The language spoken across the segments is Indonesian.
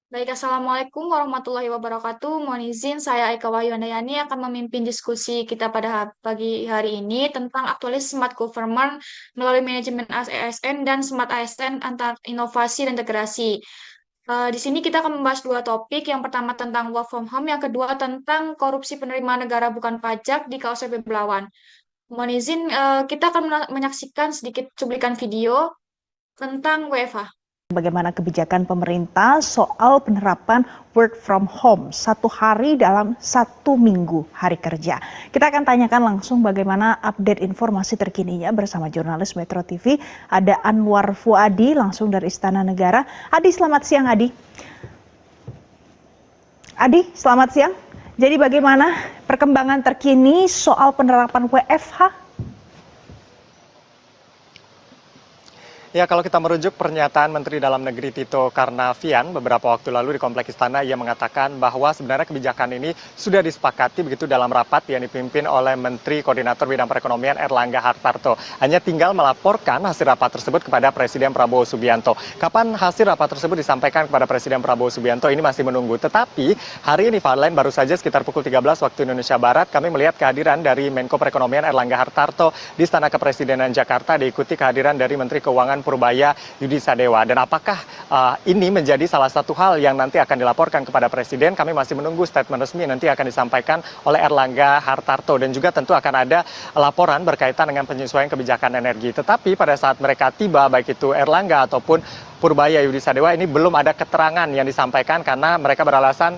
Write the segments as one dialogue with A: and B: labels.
A: Baik, Assalamualaikum warahmatullahi wabarakatuh. Mohon izin, saya Aika Wahyuandayani akan memimpin diskusi kita pada pagi hari ini tentang aktualis smart government melalui manajemen ASN dan smart ASN antar inovasi dan integrasi. Di sini kita akan membahas dua topik. Yang pertama tentang work from home, yang kedua tentang korupsi penerimaan negara bukan pajak di KOSP Belawan. Mohon izin, kita akan menyaksikan sedikit cuplikan video tentang WFH.
B: Bagaimana kebijakan pemerintah soal penerapan work from home 1 hari dalam 1 minggu hari kerja. Kita akan tanyakan langsung bagaimana update informasi terkininya bersama jurnalis Metro TV. Ada Anwar Fuadi langsung dari Istana Negara. Adi, selamat siang Adi. Adi, selamat siang. Jadi bagaimana perkembangan terkini soal penerapan WFH?
C: Ya, kalau kita merujuk pernyataan Menteri Dalam Negeri Tito Karnavian beberapa waktu lalu di Kompleks Istana, ia mengatakan bahwa sebenarnya kebijakan ini sudah disepakati begitu dalam rapat yang dipimpin oleh Menteri Koordinator Bidang Perekonomian Erlangga Hartarto. Hanya tinggal melaporkan hasil rapat tersebut kepada Presiden Prabowo Subianto. Kapan hasil rapat tersebut disampaikan kepada Presiden Prabowo Subianto ini masih menunggu. Tetapi hari ini Fadlain baru saja sekitar pukul 13 waktu Indonesia Barat kami melihat kehadiran dari Menko Perekonomian Erlangga Hartarto di Istana Kepresidenan Jakarta, diikuti kehadiran dari Menteri Keuangan Purbaya Yudi Sadewa. Dan apakah ini menjadi salah satu hal yang nanti akan dilaporkan kepada Presiden? Kami masih menunggu statement resmi nanti akan disampaikan oleh Erlangga Hartarto. Dan juga tentu akan ada laporan berkaitan dengan penyesuaian kebijakan energi. Tetapi pada saat mereka tiba, baik itu Erlangga ataupun Purbaya Yudi Sadewa, ini belum ada keterangan yang disampaikan karena mereka beralasan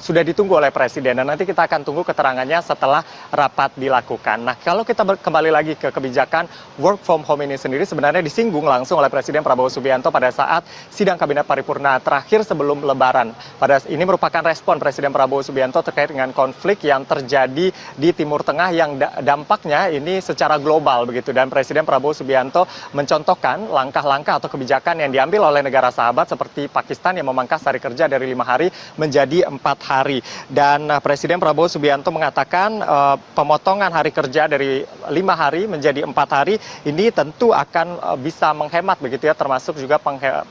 C: sudah ditunggu oleh Presiden. Dan nanti kita akan tunggu keterangannya setelah rapat dilakukan. Nah, kalau kita kembali lagi ke kebijakan work from home ini sendiri, sebenarnya disinggung langsung oleh Presiden Prabowo Subianto pada saat sidang Kabinet Paripurna terakhir sebelum Lebaran. Ini merupakan respon Presiden Prabowo Subianto terkait dengan konflik yang terjadi di Timur Tengah yang dampaknya ini secara global begitu. Dan Presiden Prabowo Subianto mencontohkan langkah-langkah atau kebijakan yang diambil oleh negara sahabat seperti Pakistan yang memangkas hari kerja dari 5 hari menjadi 4 hari. Dan Presiden Prabowo Subianto mengatakan pemotongan hari kerja dari 5 hari menjadi 4 hari ini tentu akan bisa menghemat begitu ya, termasuk juga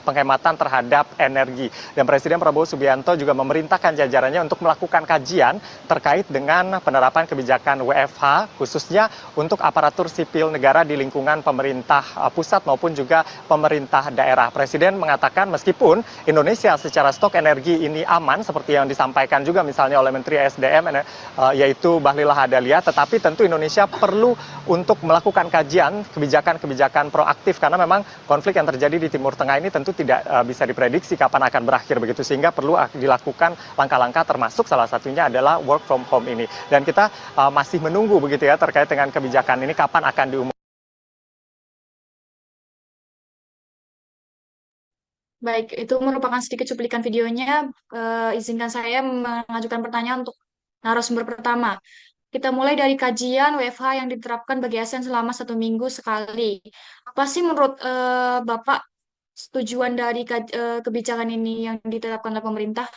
C: penghematan terhadap energi. Dan Presiden Prabowo Subianto juga memerintahkan jajarannya untuk melakukan kajian terkait dengan penerapan kebijakan WFH khususnya untuk aparatur sipil negara di lingkungan pemerintah pusat maupun juga pemerintah daerah. Presiden mengatakan meskipun Indonesia secara stok energi ini aman seperti yang disampaikan juga misalnya oleh Menteri SDM yaitu Bahlil Lahadalia, tetapi tentu Indonesia perlu untuk melakukan kajian kebijakan-kebijakan proaktif karena memang konflik yang terjadi di Timur Tengah ini tentu tidak bisa diprediksi kapan akan berakhir begitu, sehingga perlu dilakukan langkah-langkah termasuk salah satunya adalah work from home ini. Dan kita masih menunggu begitu ya terkait dengan kebijakan ini kapan akan diumumkan.
A: Baik, itu merupakan sedikit cuplikan videonya. Izinkan saya mengajukan pertanyaan untuk narasumber pertama. Kita mulai dari kajian WFH yang diterapkan bagi ASN selama 1 minggu sekali. Apa sih menurut Bapak tujuan dari kebijakan ini yang diterapkan oleh pemerintah?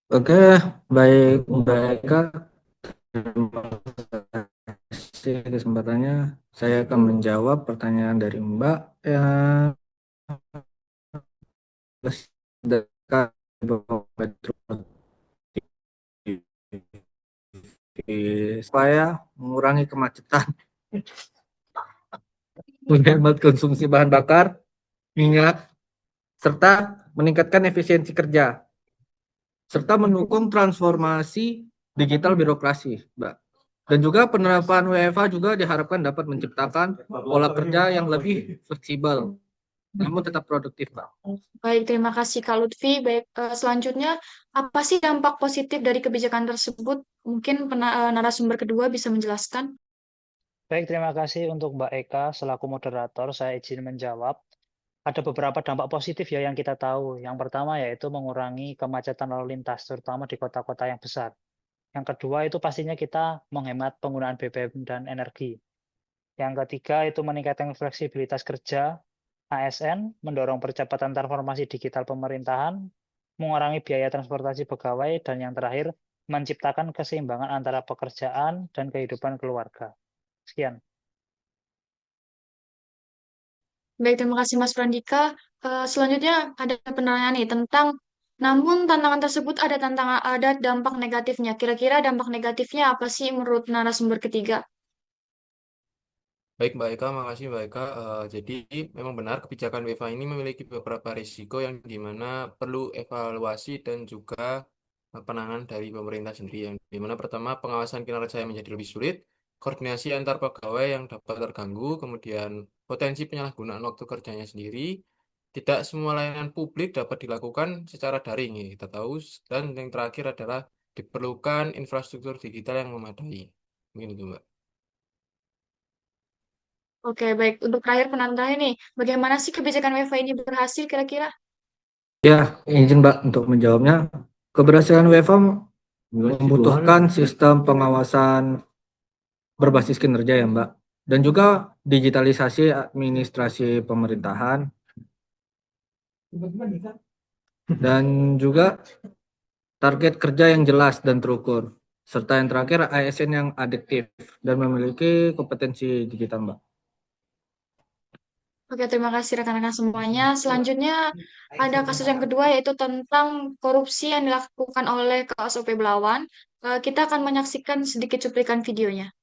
D: Oke, baik Mbak Eka, terima kasih kesempatannya. Saya akan menjawab pertanyaan dari Mbak yang dekat supaya mengurangi kemacetan, menghemat konsumsi bahan bakar, minyak, serta meningkatkan efisiensi kerja, serta mendukung transformasi digital birokrasi, Mbak. Dan juga penerapan WFH juga diharapkan dapat menciptakan pola kerja yang lebih fleksibel, namun tetap produktif, Mbak.
A: Baik, terima kasih Kak Lutfi. Baik, selanjutnya apa sih dampak positif dari kebijakan tersebut? Mungkin narasumber kedua bisa menjelaskan.
E: Baik, terima kasih untuk Mbak Eka selaku moderator. Saya izin menjawab. Ada beberapa dampak positif ya yang kita tahu. Yang pertama yaitu mengurangi kemacetan lalu lintas, terutama di kota-kota yang besar. Yang kedua itu pastinya kita menghemat penggunaan BBM dan energi. Yang ketiga itu meningkatkan fleksibilitas kerja ASN, mendorong percepatan transformasi digital pemerintahan, mengurangi biaya transportasi pegawai, dan yang terakhir menciptakan keseimbangan antara pekerjaan dan kehidupan keluarga. Sekian.
A: Baik, terima kasih Mas Prandika. Selanjutnya ada penanya nih tentang, namun tantangan tersebut ada dampak negatifnya. Kira-kira dampak negatifnya apa sih menurut narasumber ketiga?
F: Baik Mbak Eka, makasih Mbak Eka. Jadi memang benar kebijakan WFA ini memiliki beberapa risiko yang dimana perlu evaluasi dan juga penanganan dari pemerintah sendiri. Yang dimana pertama pengawasan kinerja yang menjadi lebih sulit, koordinasi antar pegawai yang dapat terganggu, kemudian potensi penyalahgunaan waktu kerjanya sendiri. Tidak semua layanan publik dapat dilakukan secara daring, ya kita tahu. Dan yang terakhir adalah diperlukan infrastruktur digital yang memadai. Mungkin itu Mbak.
A: Oke, baik. Untuk terakhir penantang nih, bagaimana sih kebijakan WiFi ini berhasil kira-kira?
D: Ya, izin Mbak untuk menjawabnya. Keberhasilan WFH membutuhkan sistem pengawasan berbasis kinerja ya Mbak. Dan juga digitalisasi administrasi pemerintahan. Dan juga target kerja yang jelas dan terukur. Serta yang terakhir ASN yang adiktif dan memiliki kompetensi digital Mbak.
A: Oke, terima kasih rekan-rekan semuanya. Selanjutnya ada kasus yang kedua yaitu tentang korupsi yang dilakukan oleh KSOP Belawan. Kita akan menyaksikan sedikit cuplikan videonya.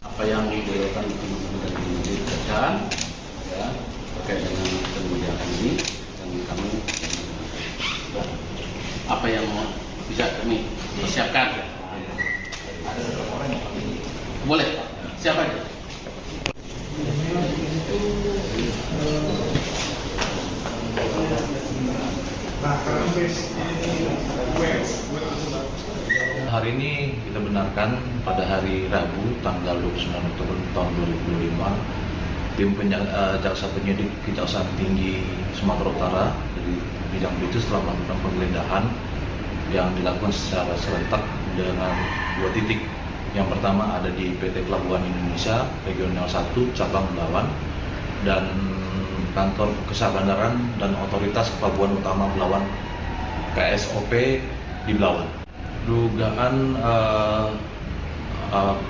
G: Apa yang dilakukan dari Kejaksaan ya terkait dengan kebijakan ini dan kami apa yang bisa kami persiapkan. Boleh, siapa aja? Hari ini kita benarkan pada hari Rabu tanggal 29 Oktober tahun 2025 Jaksa Penyidik Kejaksaan Tinggi Sumatera Utara dari bidang itu telah melakukan penggeledahan yang dilakukan secara serentak dengan 2 titik. Yang pertama ada di PT Pelabuhan Indonesia Regional 1 Cabang Belawan dan Kantor Kesah Bandaran dan Otoritas Pelabuhan Utama Belawan KSOP di Belawan. Dugaan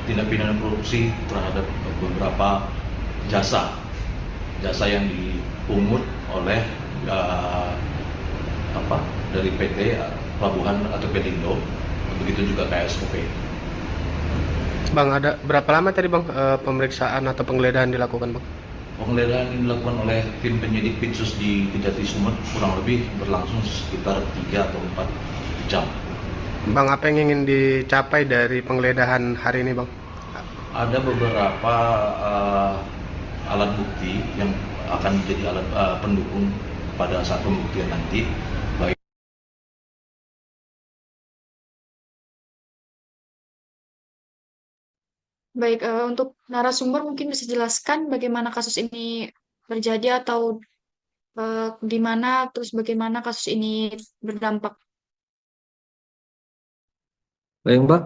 G: tindak pidana korupsi terhadap beberapa jasa yang dipungut oleh dari PT Pelabuhan atau Pelindo, begitu juga KSOP.
H: Bang, ada berapa lama tadi Bang pemeriksaan atau penggeledahan dilakukan Bang?
G: Penggeledahan ini dilakukan oleh tim penyidik Pitsus di Kejati Sumet kurang lebih berlangsung sekitar 3 atau 4 jam.
H: Bang, apa yang ingin dicapai dari penggeledahan hari ini Bang?
G: Ada beberapa alat bukti yang akan menjadi alat pendukung pada saat pembuktian nanti.
A: Baik, untuk narasumber mungkin bisa jelaskan bagaimana kasus ini terjadi atau di mana terus bagaimana kasus ini berdampak.
D: Baik Mbak,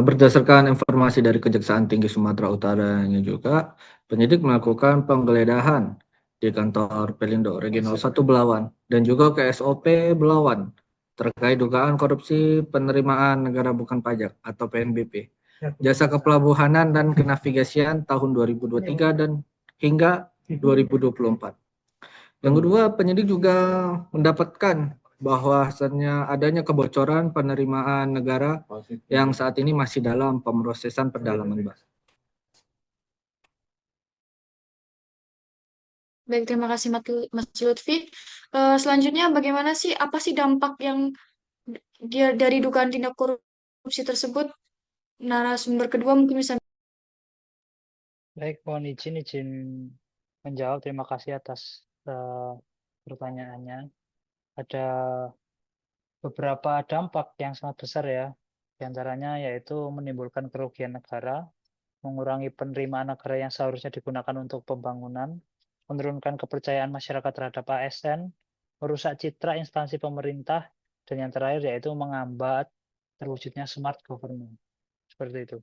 D: berdasarkan informasi dari Kejaksaan Tinggi Sumatera Utara ini juga, penyidik melakukan penggeledahan di kantor Pelindo Regional 1 Belawan dan juga KSOP Belawan terkait dugaan korupsi penerimaan negara bukan pajak atau PNBP, jasa kepelabuhanan dan kenavigasian tahun 2023 dan hingga 2024. Yang kedua, penyidik juga mendapatkan bahwasannya adanya kebocoran penerimaan negara yang saat ini masih dalam pemrosesan pendalaman, Mbak.
A: Baik, terima kasih Mas Lutfi. Selanjutnya bagaimana sih, apa sih dampak yang dia dari dugaan tindak korupsi tersebut? Narasumber kedua mungkin bisa.
E: Baik, mohon izin menjawab. Terima kasih atas pertanyaannya. Ada beberapa dampak yang sangat besar ya. Di antaranya yaitu menimbulkan kerugian negara, mengurangi penerimaan negara yang seharusnya digunakan untuk pembangunan, menurunkan kepercayaan masyarakat terhadap ASN, merusak citra instansi pemerintah, dan yang terakhir yaitu menghambat terwujudnya smart government. Seperti itu.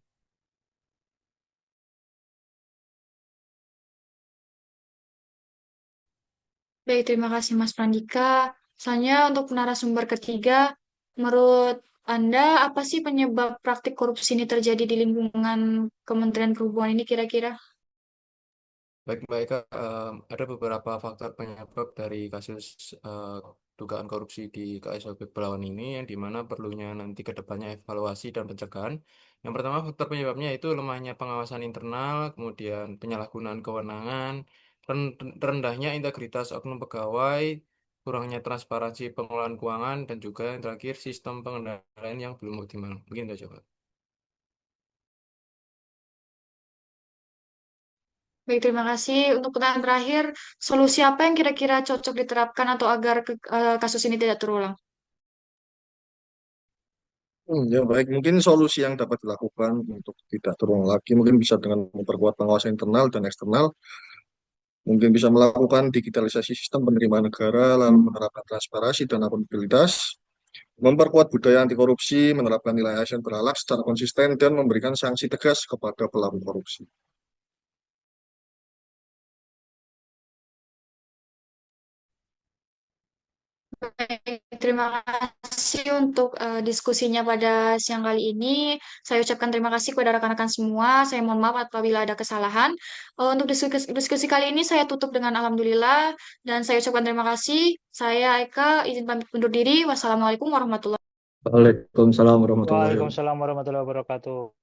A: Baik, terima kasih Mas Prandika. Selanjutnya untuk narasumber ketiga, menurut Anda apa sih penyebab praktik korupsi ini terjadi di lingkungan Kementerian Perhubungan ini kira-kira?
F: Baik, Mbak Eka, ada beberapa faktor penyebab dari kasus eh, dugaan korupsi di KSOP Pelawan ini yang dimana perlunya nanti ke depannya evaluasi dan pencegahan. Yang pertama faktor penyebabnya itu lemahnya pengawasan internal, kemudian penyalahgunaan kewenangan, rendahnya integritas oknum pegawai, kurangnya transparansi pengelolaan keuangan, dan juga yang terakhir sistem pengendalian yang belum optimal. Mungkin itu coba.
A: Baik, terima kasih. Untuk pertanyaan terakhir, solusi apa yang kira-kira cocok diterapkan atau agar kasus ini tidak terulang?
I: Ya baik, mungkin solusi yang dapat dilakukan untuk tidak terulang lagi mungkin bisa dengan memperkuat pengawasan internal dan eksternal, mungkin bisa melakukan digitalisasi sistem penerimaan negara, lalu menerapkan transparansi dan akuntabilitas, memperkuat budaya anti korupsi, menerapkan nilai ASN beralak secara konsisten, dan memberikan sanksi tegas kepada pelaku korupsi.
A: Baik, terima kasih untuk diskusinya pada siang kali ini. Saya ucapkan terima kasih kepada rekan-rekan semua. Saya mohon maaf apabila ada kesalahan. Untuk diskusi kali ini saya tutup dengan alhamdulillah dan saya ucapkan terima kasih. Saya Eka, izin pamit undur diri. Wassalamualaikum warahmatullahi wabarakatuh.
D: Waalaikumsalam warahmatullahi wabarakatuh.
E: Waalaikumsalam warahmatullahi wabarakatuh.